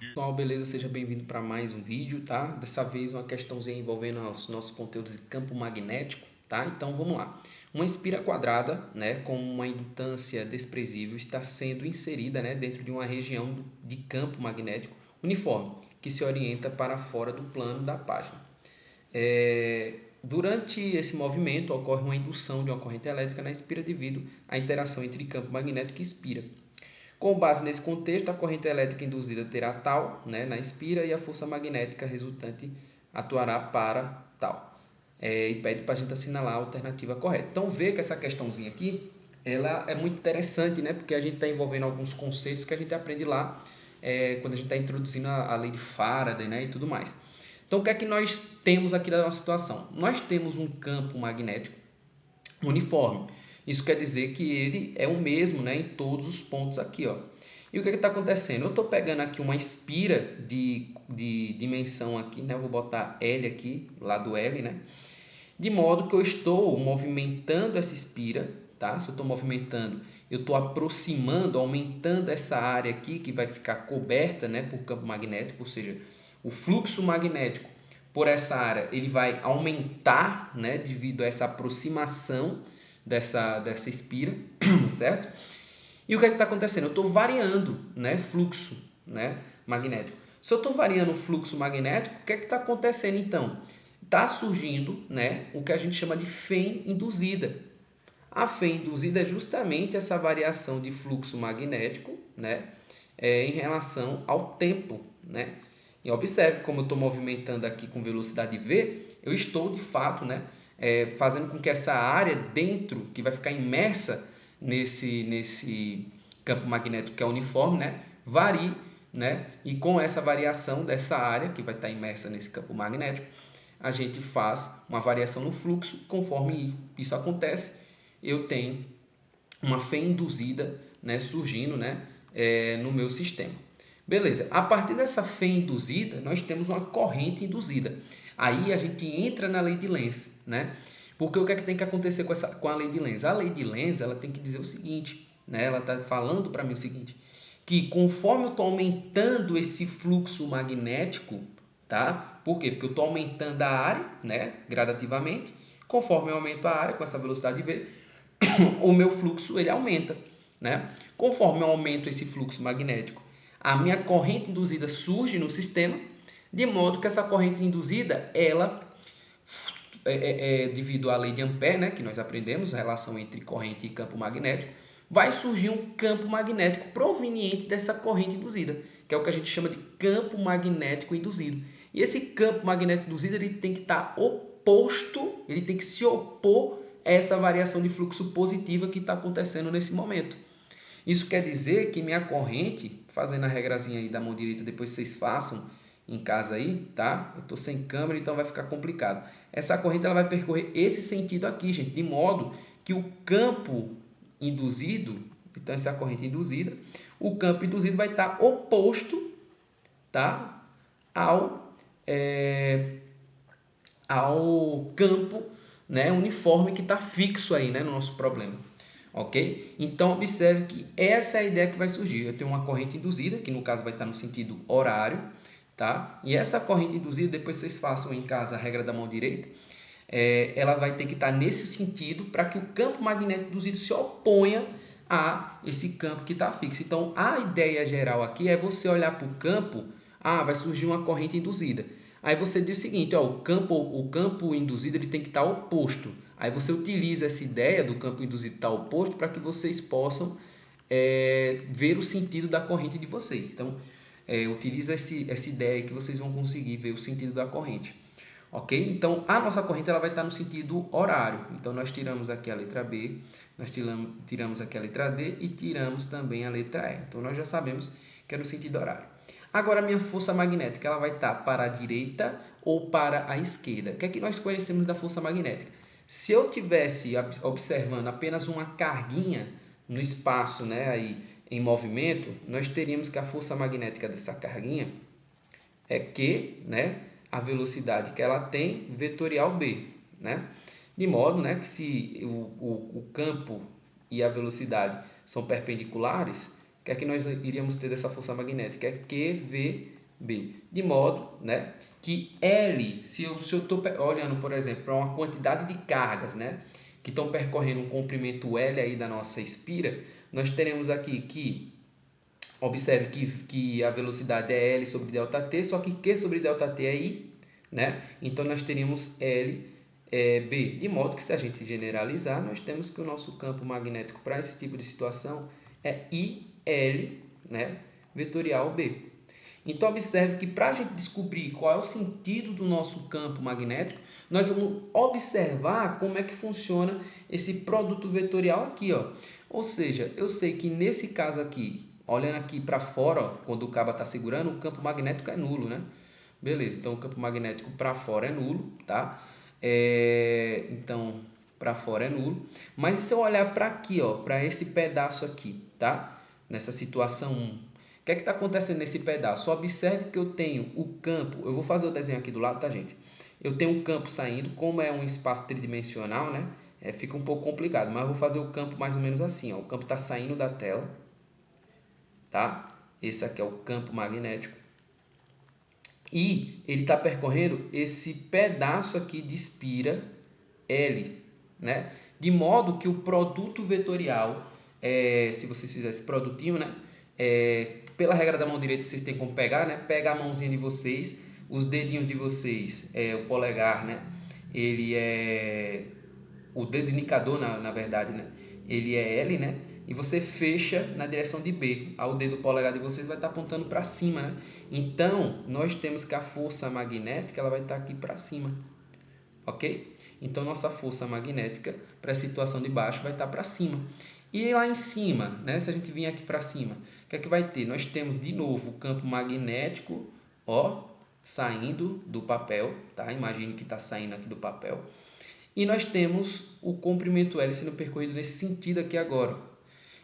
Pessoal, beleza? Seja bem-vindo para mais um vídeo, tá? Dessa vez uma questãozinha envolvendo os nossos conteúdos de campo magnético, tá? Então vamos lá. Uma espira quadrada, né, com uma indutância desprezível está sendo inserida, né, dentro de uma região de campo magnético uniforme que se orienta para fora do plano da página. Durante esse movimento ocorre uma indução de uma corrente elétrica na espira devido à interação entre campo magnético e espira. Com base nesse contexto, a corrente elétrica induzida terá tal, né, na espira, e a força magnética resultante atuará para tal. E pede para a gente assinalar a alternativa correta. Então, vê que essa questãozinha aqui, ela é muito interessante, né, porque a gente está envolvendo alguns conceitos que a gente aprende lá quando a gente está introduzindo a lei de Faraday, né, e tudo mais. Então, o que é que nós temos aqui da nossa situação? Nós temos um campo magnético uniforme. Isso quer dizer que ele é o mesmo, né, em todos os pontos aqui, ó. E o que está acontecendo? Eu estou pegando aqui uma espira de dimensão aqui, né? Eu vou botar L aqui, lá do L, né? De modo que eu estou movimentando essa espira, tá? Se eu estou movimentando, eu estou aproximando, aumentando essa área aqui que vai ficar coberta, né, por campo magnético, ou seja, o fluxo magnético por essa área ele vai aumentar, né, devido a essa aproximação dessa espira, certo? E o que é que está acontecendo? Eu estou variando, né, fluxo, né, magnético. Se eu estou variando o fluxo magnético, o que é que está acontecendo então? Está surgindo, né, o que a gente chama de FEM induzida. A FEM induzida é justamente essa variação de fluxo magnético, né, em relação ao tempo, né? E observe como eu estou movimentando aqui com velocidade v, eu estou de fato, né, fazendo com que essa área dentro, que vai ficar imersa nesse campo magnético que é uniforme, né, varie, né, e com essa variação dessa área que vai estar imersa nesse campo magnético, a gente faz uma variação no fluxo. Conforme isso acontece, eu tenho uma fé induzida, né, surgindo, né, no meu sistema. Beleza, a partir dessa fé induzida, nós temos uma corrente induzida. Aí a gente entra na lei de Lenz, né? Porque o que é que tem que acontecer com a lei de Lenz? A lei de Lenz, ela tem que dizer o seguinte, né? Ela está falando para mim o seguinte, que conforme eu estou aumentando esse fluxo magnético, tá? Por quê? Porque eu estou aumentando a área, né, gradativamente. Conforme eu aumento a área com essa velocidade v, o meu fluxo ele aumenta, né? Conforme eu aumento esse fluxo magnético, a minha corrente induzida surge no sistema, de modo que essa corrente induzida, ela devido à lei de Ampère, né, que nós aprendemos, a relação entre corrente e campo magnético, vai surgir um campo magnético proveniente dessa corrente induzida, que é o que a gente chama de campo magnético induzido. E esse campo magnético induzido ele tem que estar oposto, ele tem que se opor a essa variação de fluxo positiva que está acontecendo nesse momento. Isso quer dizer que minha corrente, fazendo a regrazinha aí da mão direita, depois vocês façam em casa aí, tá? Eu estou sem câmera, então vai ficar complicado. Essa corrente ela vai percorrer esse sentido aqui, gente, de modo que o campo induzido, então essa é a corrente induzida, o campo induzido vai estar oposto, tá? Ao campo, né, uniforme que está fixo aí, né, no nosso problema. Ok? Então, observe que essa é a ideia que vai surgir. Eu tenho uma corrente induzida, que no caso vai estar no sentido horário, tá? E essa corrente induzida, depois vocês façam em casa a regra da mão direita, ela vai ter que estar nesse sentido para que o campo magnético induzido se oponha a esse campo que está fixo. Então, a ideia geral aqui é você olhar para o campo, vai surgir uma corrente induzida. Aí você diz o seguinte, ó, o campo induzido ele tem que estar oposto. Aí você utiliza essa ideia do campo induzido estar oposto para que vocês possam ver o sentido da corrente de vocês. Então, utiliza essa ideia que vocês vão conseguir ver o sentido da corrente. Ok? Então, a nossa corrente ela vai estar no sentido horário. Então, nós tiramos aqui a letra B, nós tiramos aqui a letra D e tiramos também a letra E. Então, nós já sabemos que é no sentido horário. Agora, a minha força magnética ela vai estar para a direita ou para a esquerda. O que é que nós conhecemos da força magnética? Se eu tivesse observando apenas uma carguinha no espaço, né, aí, em movimento, nós teríamos que a força magnética dessa carguinha é Q, né, a velocidade que ela tem, vetorial B, né? De modo, né, que se o campo e a velocidade são perpendiculares, que é que nós iríamos ter dessa força magnética? É QVB. De modo, né, que L, se eu estou olhando, por exemplo, para uma quantidade de cargas, né, que estão percorrendo um comprimento L aí da nossa espira, nós teremos aqui que, observe que a velocidade é L sobre ΔT, só que Q sobre ΔT é I, né? Então nós teríamos L B, de modo que se a gente generalizar, nós temos que o nosso campo magnético para esse tipo de situação é IL, né, vetorial B. Então observe que para a gente descobrir qual é o sentido do nosso campo magnético, nós vamos observar como é que funciona esse produto vetorial aqui, ó. Ou seja, eu sei que nesse caso aqui, olhando aqui para fora, ó, quando o cabo está segurando, o campo magnético é nulo, né? Beleza, então o campo magnético para fora é nulo, tá? Então, para fora é nulo. Mas se eu olhar para aqui, ó, para esse pedaço aqui, tá? Nessa situação 1, o que é que está acontecendo nesse pedaço? Observe que eu tenho o campo, eu vou fazer o desenho aqui do lado, tá, gente? Eu tenho um campo saindo, como é um espaço tridimensional, né? Fica um pouco complicado, mas eu vou fazer o campo mais ou menos assim, ó. O campo está saindo da tela, tá? Esse aqui é o campo magnético. E ele está percorrendo esse pedaço aqui de espira L, né? De modo que o produto vetorial, se vocês fizerem esse produtinho, né? Pela regra da mão direita, vocês têm como pegar, né? Pega a mãozinha de vocês, os dedinhos de vocês, o polegar, né? Ele é o dedo indicador, na verdade, né? Ele é L, né? E você fecha na direção de B. O dedo polegar de vocês vai estar apontando para cima, né? Então, nós temos que a força magnética ela vai estar aqui para cima, ok? Então, nossa força magnética para a situação de baixo vai estar para cima. E lá em cima, né? Se a gente vir aqui para cima, o que é que vai ter? Nós temos de novo o campo magnético, ó, saindo do papel, tá? Imagine que está saindo aqui do papel. E nós temos o comprimento L sendo percorrido nesse sentido aqui agora.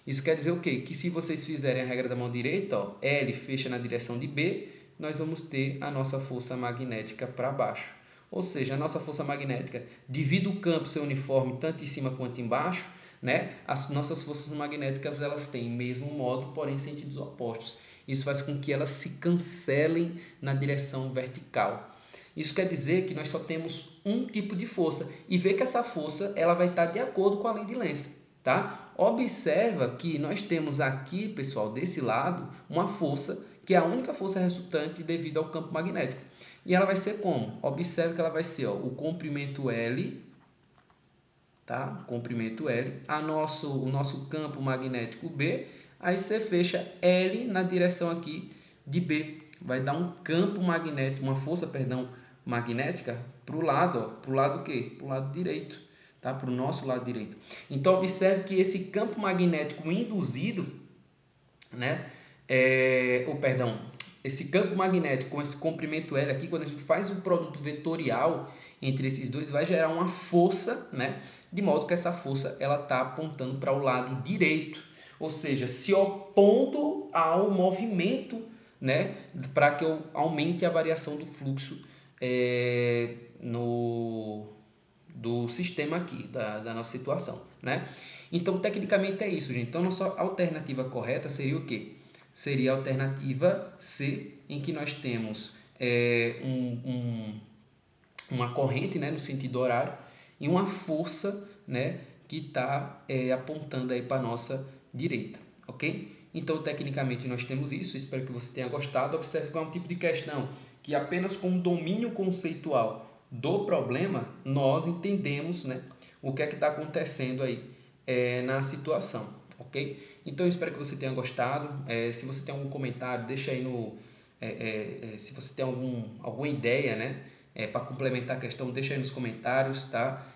Isso quer dizer o quê? Que se vocês fizerem a regra da mão direita, ó, L fecha na direção de B, nós vamos ter a nossa força magnética para baixo. Ou seja, a nossa força magnética, devido o campo ser uniforme tanto em cima quanto embaixo, né, as nossas forças magnéticas elas têm mesmo módulo, porém sentidos opostos. Isso faz com que elas se cancelem na direção vertical. Isso quer dizer que nós só temos um tipo de força e vê que essa força ela vai estar de acordo com a lei de Lenz, tá? Observa que nós temos aqui, pessoal, desse lado, uma força que é a única força resultante devido ao campo magnético. E ela vai ser como? Observe que ela vai ser, ó, o comprimento L, tá? Comprimento L, o nosso campo magnético B, aí você fecha L na direção aqui de B. Vai dar um campo magnético, uma força, perdão, magnética para o lado, ó, para o lado o quê? Para o lado direito, tá? Para o nosso lado direito. Então observe que esse campo magnético induzido, né? Esse campo magnético com esse comprimento L aqui, quando a gente faz um produto vetorial entre esses dois, vai gerar uma força, né? De modo que essa força ela está apontando para o lado direito, ou seja, se opondo ao movimento, né? Para que eu aumente a variação do fluxo do sistema aqui, da nossa situação, né? Então, tecnicamente é isso, gente. Então, nossa alternativa correta seria o quê? Seria a alternativa C, em que nós temos uma corrente, né, no sentido horário e uma força, né, que está apontando aí para a nossa direita, ok? Então, tecnicamente, nós temos isso. Espero que você tenha gostado. Observe que é um tipo de questão que apenas com o domínio conceitual do problema, nós entendemos, né, o que é que está acontecendo aí na situação, ok? Então, eu espero que você tenha gostado. Se você tem algum comentário, deixa aí no... se você tem alguma ideia, né, para complementar a questão, deixa aí nos comentários, tá?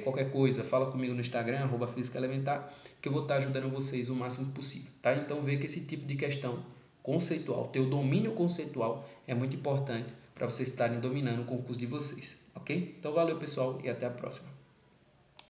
Qualquer coisa, fala comigo no Instagram, @fisicaelementar, que eu vou estar ajudando vocês o máximo possível, tá? Então, vê que esse tipo de questão conceitual, ter o domínio conceitual é muito importante para vocês estarem dominando o concurso de vocês, ok? Então, valeu, pessoal, e até a próxima.